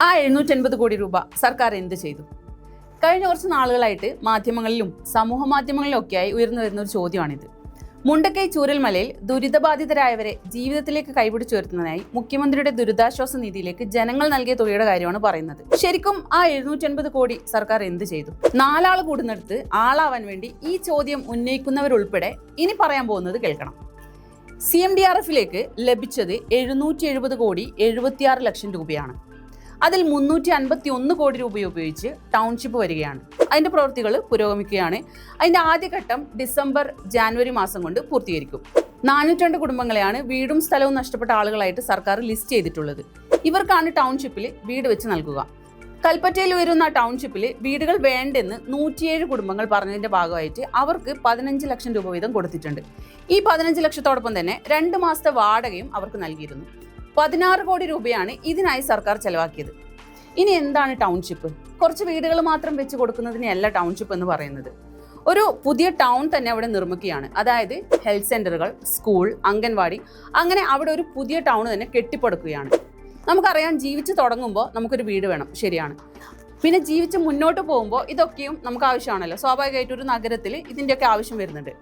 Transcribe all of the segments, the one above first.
ആ 750 കോടി രൂപ സർക്കാർ എന്ത് ചെയ്തു? കഴിഞ്ഞ കുറച്ച് നാളുകളായിട്ട് മാധ്യമങ്ങളിലും സമൂഹ മാധ്യമങ്ങളിലും ഒക്കെയായി ഉയർന്നു വരുന്ന ഒരു ചോദ്യമാണിത്. മുണ്ടക്കൈ ചൂരൽമലയിൽ ദുരിതബാധിതരായവരെ ജീവിതത്തിലേക്ക് കൈപിടിച്ചുയർത്തുന്നതിനായി മുഖ്യമന്ത്രിയുടെ ദുരിതാശ്വാസ നിധിയിലേക്ക് ജനങ്ങൾ നൽകിയ തുകയുടെ കാര്യമാണ് പറയുന്നത്. ശരിക്കും ആ 750 കോടി സർക്കാർ എന്ത് ചെയ്തു? 4 ആൾ കൂടുന്നിടത്ത് ആളാവാൻ വേണ്ടി ഈ ചോദ്യം ഉന്നയിക്കുന്നവരുൾപ്പെടെ ഇനി പറയാൻ പോകുന്നത് കേൾക്കണം. CMDRFിലേക്ക് ലഭിച്ചത് 770 കോടി 76 ലക്ഷം രൂപയാണ്. അതിൽ 351 കോടി രൂപ ഉപയോഗിച്ച് ടൗൺഷിപ്പ് വരികയാണ്. അതിന്റെ പ്രവൃത്തികൾ പുരോഗമിക്കുകയാണ്. അതിന്റെ ആദ്യഘട്ടം ഡിസംബർ ജാനുവരി മാസം കൊണ്ട് പൂർത്തീകരിക്കും. 402 കുടുംബങ്ങളെയാണ് വീടും സ്ഥലവും നഷ്ടപ്പെട്ട ആളുകളായിട്ട് സർക്കാർ ലിസ്റ്റ് ചെയ്തിട്ടുള്ളത്. ഇവർക്കാണ് ടൗൺഷിപ്പിൽ വീട് വെച്ച് നൽകുക. കൽപ്പറ്റയിൽ വരുന്ന ടൗൺഷിപ്പിൽ വീടുകൾ വേണ്ടെന്ന് 107 കുടുംബങ്ങൾ പറഞ്ഞതിന്റെ ഭാഗമായിട്ട് അവർക്ക് 15 ലക്ഷം രൂപ വീതം കൊടുത്തിട്ടുണ്ട്. ഈ 15 ലക്ഷത്തോടൊപ്പം തന്നെ 2 മാസത്തെ വാടകയും അവർക്ക് നൽകിയിരുന്നു. 16 കോടി രൂപയാണ് ഇതിനായി സർക്കാർ ചെലവാക്കിയത്. ഇനി എന്താണ് ടൗൺഷിപ്പ്? കുറച്ച് വീടുകൾ മാത്രം വെച്ച് കൊടുക്കുന്നതിനെയല്ല ടൗൺഷിപ്പ് എന്ന് പറയുന്നത്. ഒരു പുതിയ ടൗൺ തന്നെ അവിടെ നിർമ്മിക്കുകയാണ്. അതായത് ഹെൽത്ത് സെന്ററുകൾ, സ്കൂൾ, അംഗൻവാടി, അങ്ങനെ അവിടെ ഒരു പുതിയ ടൗൺ തന്നെ കെട്ടിപ്പടുക്കുകയാണ്. നമുക്കറിയാം, ജീവിച്ച് തുടങ്ങുമ്പോൾ നമുക്കൊരു വീട് വേണം, ശരിയാണ്. പിന്നെ ജീവിച്ച് മുന്നോട്ട് പോകുമ്പോൾ ഇതൊക്കെയും നമുക്ക് ആവശ്യമാണല്ലോ. സ്വാഭാവികമായിട്ട് ഒരു നഗരത്തിൽ ഇതിൻ്റെയൊക്കെ ആവശ്യം വരുന്നുണ്ട്.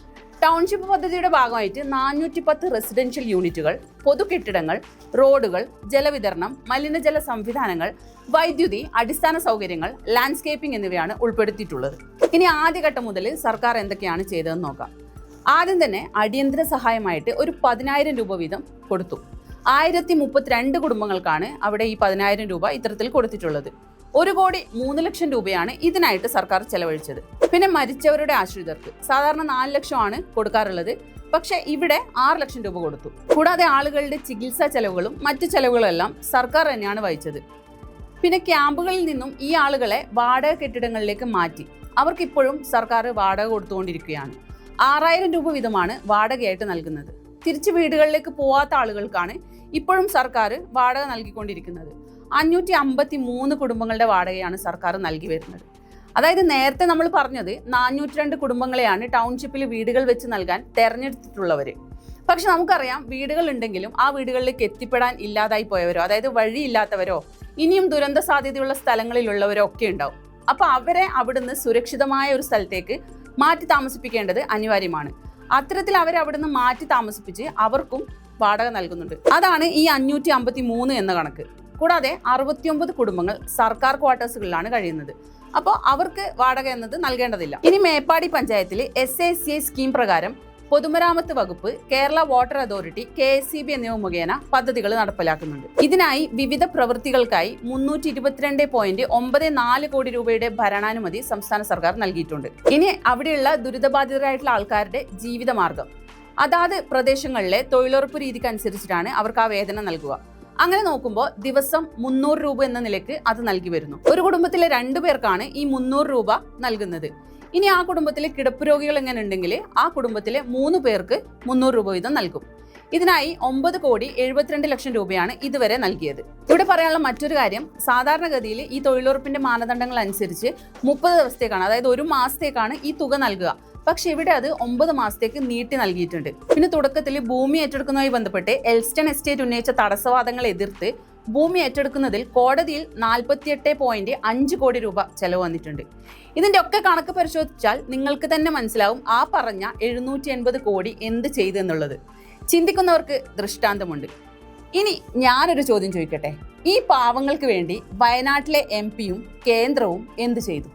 ടൗൺഷിപ്പ് പദ്ധതിയുടെ ഭാഗമായിട്ട് 410 റെസിഡൻഷ്യൽ യൂണിറ്റുകൾ, പൊതു കെട്ടിടങ്ങൾ, റോഡുകൾ, ജലവിതരണം, മലിനജല സംവിധാനങ്ങൾ, വൈദ്യുതി, അടിസ്ഥാന സൗകര്യങ്ങൾ, ലാൻഡ്സ്കേപ്പിംഗ് എന്നിവയാണ് ഉൾപ്പെടുത്തിയിട്ടുള്ളത്. ഇനി ആദ്യഘട്ടം മുതൽ സർക്കാർ എന്തൊക്കെയാണ് ചെയ്തതെന്ന് നോക്കാം. ആദ്യം തന്നെ അടിയന്തര സഹായമായിട്ട് ഒരു 10,000 രൂപ വീതം കൊടുത്തു. 1032 കുടുംബങ്ങൾക്കാണ് അവിടെ ഈ 10,000 രൂപ ഇത്തരത്തിൽ കൊടുത്തിട്ടുള്ളത്. 1 കോടി 3 ലക്ഷം രൂപയാണ് ഇതിനായിട്ട് സർക്കാർ ചെലവഴിച്ചത്. പിന്നെ മരിച്ചവരുടെ ആശ്രിതർക്ക് സാധാരണ 4 ലക്ഷമാണ് കൊടുക്കാറുള്ളത്. പക്ഷെ ഇവിടെ 6 ലക്ഷം രൂപ കൊടുത്തു. കൂടാതെ ആളുകളുടെ ചികിത്സാ ചെലവുകളും മറ്റു ചെലവുകളും എല്ലാം സർക്കാർ തന്നെയാണ് വഹിച്ചത്. പിന്നെ ക്യാമ്പുകളിൽ നിന്നും ഈ ആളുകളെ വാടക കെട്ടിടങ്ങളിലേക്ക് മാറ്റി. അവർക്കിപ്പോഴും സർക്കാർ വാടക കൊടുത്തുകൊണ്ടിരിക്കുകയാണ്. 6000 രൂപ വീതമാണ് വാടകയായിട്ട് നൽകുന്നത്. തിരിച്ച് വീടുകളിലേക്ക് പോവാത്ത ആളുകൾക്കാണ് ഇപ്പോഴും സർക്കാർ വാടക നൽകിക്കൊണ്ടിരിക്കുന്നത്. 553 കുടുംബങ്ങളുടെ വാടകയാണ് സർക്കാർ നൽകി വരുന്നത്. അതായത് നേരത്തെ നമ്മൾ പറഞ്ഞത് 402 കുടുംബങ്ങളെയാണ് ടൗൺഷിപ്പിൽ വീടുകൾ വെച്ച് നൽകാൻ തെരഞ്ഞെടുത്തിട്ടുള്ളവർ. പക്ഷെ നമുക്കറിയാം, വീടുകൾ ഉണ്ടെങ്കിലും ആ വീടുകളിലേക്ക് എത്തിപ്പെടാൻ ഇല്ലാതായി പോയവരോ, അതായത് വഴിയില്ലാത്തവരോ, ഇനിയും ദുരന്ത സാധ്യതയുള്ള സ്ഥലങ്ങളിലുള്ളവരോ ഒക്കെ ഉണ്ടാവും. അപ്പൊ അവരെ അവിടുന്ന് സുരക്ഷിതമായ ഒരു സ്ഥലത്തേക്ക് മാറ്റി താമസിപ്പിക്കേണ്ടത് അനിവാര്യമാണ്. അത്തരത്തിൽ അവരെ അവിടുന്ന് മാറ്റി താമസിപ്പിച്ച് അവർക്കും വാടക നൽകുന്നുണ്ട്. അതാണ് ഈ 553 എന്ന കണക്ക്. കൂടാതെ 69 കുടുംബങ്ങൾ സർക്കാർ ക്വാർട്ടേഴ്സുകളിലാണ് കഴിയുന്നത്. അപ്പോൾ അവർക്ക് വാടക എന്നത് നൽകേണ്ടതില്ല. ഇനി മേപ്പാടി പഞ്ചായത്തിൽ SACI സ്കീം പ്രകാരം പൊതുമരാമത്ത് വകുപ്പ്, കേരള വാട്ടർ അതോറിറ്റി, KSEB എന്നിവ മുഖേന പദ്ധതികൾ നടപ്പിലാക്കുന്നുണ്ട്. ഇതിനായി വിവിധ പ്രവൃത്തികൾക്കായി 322.94 കോടി രൂപയുടെ ഭരണാനുമതി സംസ്ഥാന സർക്കാർ നൽകിയിട്ടുണ്ട്. ഇനി അവിടെയുള്ള ദുരിതബാധിതരായിട്ടുള്ള ആൾക്കാരുടെ ജീവിതമാർഗം അതാത് പ്രദേശങ്ങളിലെ തൊഴിലുറപ്പ് രീതിക്ക് അനുസരിച്ചിട്ടാണ് അവർക്ക് ആ വേതനം നൽകുക. അങ്ങനെ നോക്കുമ്പോൾ ദിവസം 300 രൂപ എന്ന നിലയ്ക്ക് അത് നൽകി വരുന്നു. ഒരു കുടുംബത്തിലെ 2 പേർക്കാണ് ഈ 300 രൂപ നൽകുന്നത്. ഇനി ആ കുടുംബത്തിലെ കിടപ്പ് രോഗികൾ എങ്ങനെ ഉണ്ടെങ്കിൽ ആ കുടുംബത്തിലെ 3 പേർക്ക് 300 രൂപ വീതം നൽകും. ഇതിനായി 9 കോടി 72 ലക്ഷം രൂപയാണ് ഇതുവരെ നൽകിയത്. ഇവിടെ പറയാനുള്ള മറ്റൊരു കാര്യം, സാധാരണഗതിയിൽ ഈ തൊഴിലുറപ്പിന്റെ മാനദണ്ഡങ്ങൾ അനുസരിച്ച് 30 ദിവസത്തേക്കാണ്, അതായത് 1 മാസത്തേക്കാണ് ഈ തുക നൽകുക. പക്ഷെ ഇവിടെ അത് 9 മാസത്തേക്ക് നീട്ടി നൽകിയിട്ടുണ്ട്. പിന്നെ തുടക്കത്തിൽ ഭൂമി ഏറ്റെടുക്കുന്നതുമായി ബന്ധപ്പെട്ട് എൽസ്റ്റൺ എസ്റ്റേറ്റ് ഉന്നയിച്ച തടസ്സവാദങ്ങൾ എതിർത്ത് ഭൂമി ഏറ്റെടുക്കുന്നതിൽ കോടതിയിൽ 48.5 കോടി രൂപ ചെലവ് വന്നിട്ടുണ്ട്. ഇതിന്റെ ഒക്കെ കണക്ക് പരിശോധിച്ചാൽ നിങ്ങൾക്ക് തന്നെ മനസ്സിലാവും ആ പറഞ്ഞ 780 കോടി എന്ത് ചെയ്തെന്നുള്ളത്. ചിന്തിക്കുന്നവർക്ക് ദൃഷ്ടാന്തമുണ്ട്. ഇനി ഞാനൊരു ചോദ്യം ചോദിക്കട്ടെ, ഈ പാവങ്ങൾക്ക് വേണ്ടി വയനാട്ടിലെ MP യും കേന്ദ്രവും എന്ത് ചെയ്തു?